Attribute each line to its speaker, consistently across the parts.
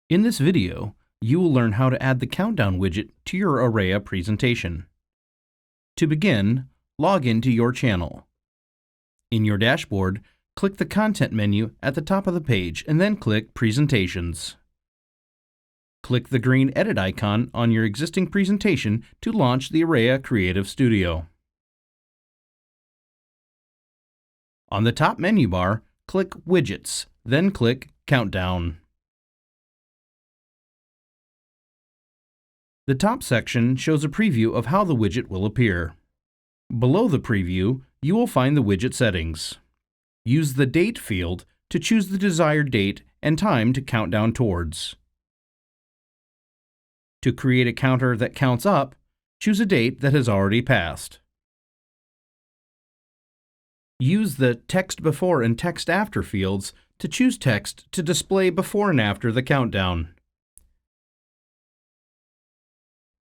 Speaker 1: In this video, you will learn how to add the Countdown widget to your Arreya presentation. To begin, log into your channel. In your dashboard, click the Content menu at the top of the page and then click Presentations. Click the green Edit icon on your existing presentation to launch the Arreya Creative Studio. On the top menu bar, click Widgets, then click Countdown. The top section shows a preview of how the widget will appear. Below the preview, you will find the widget settings. Use the Date field to choose the desired date and time to count down towards. To create a counter that counts up, choose a date that has already passed. Use the Text Before and Text After fields to choose text to display before and after the countdown.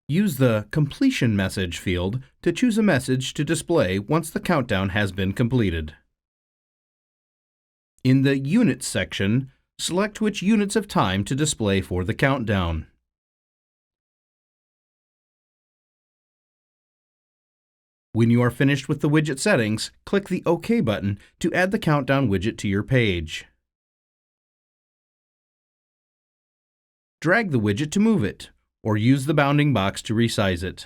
Speaker 1: Use the Completion Message field to choose a message to display once the countdown has been completed. In the Units section, select which units of time to display for the countdown. When you are finished with the widget settings, click the OK button to add the Countdown widget to your page. Drag the widget to move it, or use the bounding box to resize it.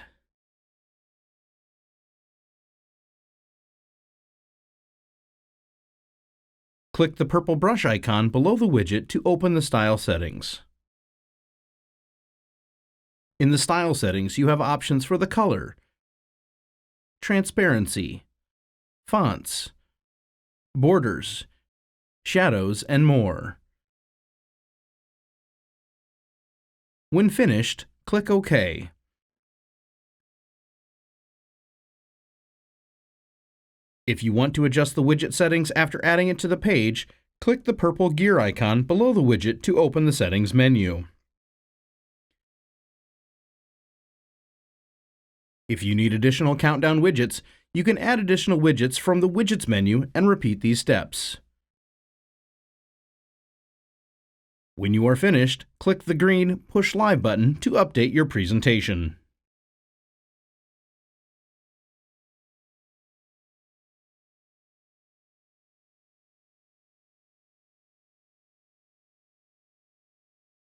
Speaker 1: Click the purple brush icon below the widget to open the style settings. In the style settings, you have options for the color, transparency, fonts, borders, shadows, and more. When finished, click OK. If you want to adjust the widget settings after adding it to the page, click the purple gear icon below the widget to open the settings menu. If you need additional Countdown widgets, you can add additional widgets from the Widgets menu and repeat these steps. When you are finished, click the green Push Live button to update your presentation.